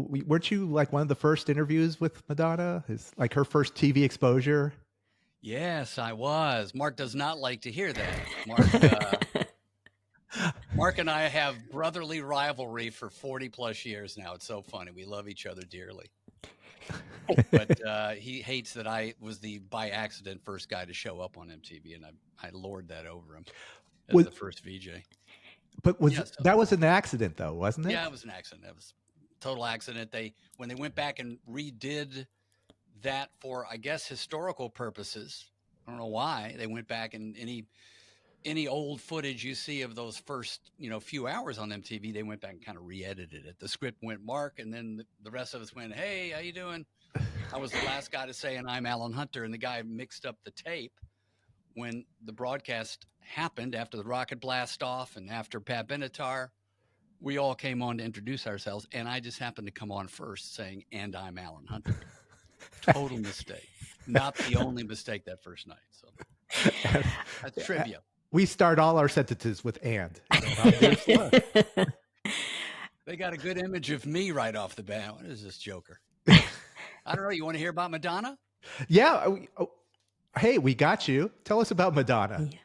Weren't you like one of the first interviews with Madonna? Is like her first TV exposure? Yes, I was. Mark does not like to hear that. Mark and I have brotherly rivalry for 40 plus years now. It's so funny. We love each other dearly. But he hates that I was the by accident first guy to show up on MTV, and I lord that over him as the first VJ. But that was an accident, though, wasn't it? Yeah, it was an accident. That was a total accident. When they went back and redid that for, I guess, historical purposes. I don't know why they went back, and any old footage you see of those first, few hours on MTV, they went back and kind of re-edited it. The script went Mark, and then the rest of us went, "Hey, how you doing?" I was the last guy to say, "And I'm Alan Hunter," and the guy mixed up the tape when the broadcast happened after the rocket blast off and after Pat Benatar. We all came on to introduce ourselves, and I just happened to come on first saying, "And I'm Alan Hunter." Total mistake. Not the only mistake that first night. So that's trivia. We start all our sentences with "and." They got a good image of me right off the bat. What is this joker? I don't know. You want to hear about Madonna? Yeah. Hey, we got you. Tell us about Madonna. Yeah.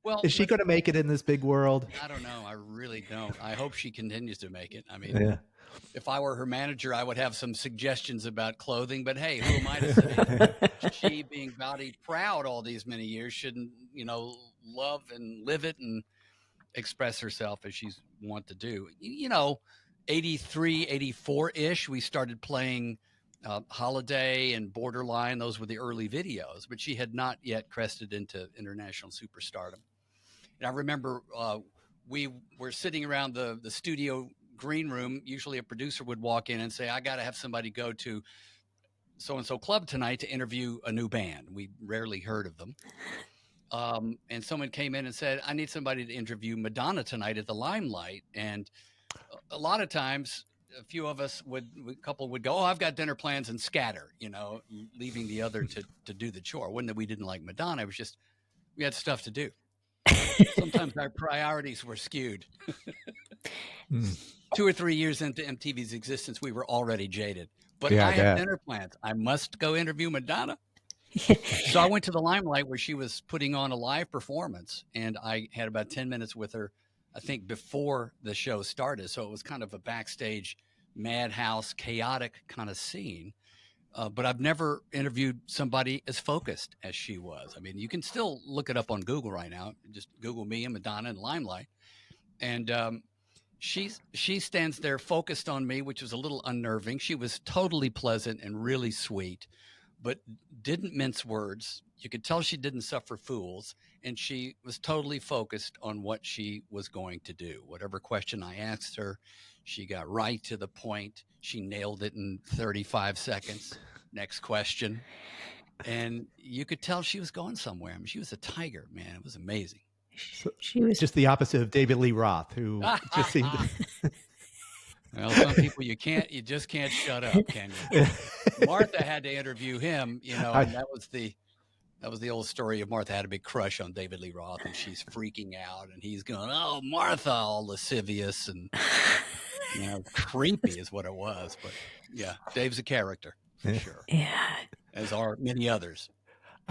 Well, is she going to make it in this big world? I don't know. I really don't. I hope she continues to make it. I mean, if I were her manager, I would have some suggestions about clothing, but hey, who am I to say? She, being body proud all these many years, shouldn't, love and live it and express herself as she's want to do. 83, 84-ish, we started playing Holiday and Borderline. Those were the early videos, but she had not yet crested into international superstardom. And I remember we were sitting around the studio green room. Usually a producer would walk in and say, "I got to have somebody go to so-and-so club tonight to interview a new band." We rarely heard of them. And someone came in and said, "I need somebody to interview Madonna tonight at the Limelight." And a lot of times, a few of us a couple would go, "Oh, I've got dinner plans," and scatter, leaving the other to do the chore. It wasn't that we didn't like Madonna. It was just, we had stuff to do. Sometimes our priorities were skewed. 2 or 3 years into MTV's existence, we were already jaded. But I have dinner plans. I must go interview Madonna. So I went to the Limelight where she was putting on a live performance, and I had about 10 minutes with her, I think, before the show started. So it was kind of a backstage madhouse, chaotic kind of scene. But I've never interviewed somebody as focused as she was. I mean, you can still look it up on Google right now. Just Google me and Madonna and Limelight. And she stands there focused on me, which was a little unnerving. She was totally pleasant and really sweet, but didn't mince words. You could tell she didn't suffer fools, and she was totally focused on what she was going to do. Whatever question I asked her, she got right to the point. She nailed it in 35 seconds. Next question. And you could tell she was going somewhere. I mean, she was a tiger, man. It was amazing. She was just the opposite of David Lee Roth, who just seemed to... Well, some people you just can't shut up, can you? Martha had to interview him, and that was the old story of Martha had a big crush on David Lee Roth, and she's freaking out, and he's going, "Oh, Martha," all lascivious and creepy is what it was. But yeah, Dave's a character for sure. Yeah, as are many others.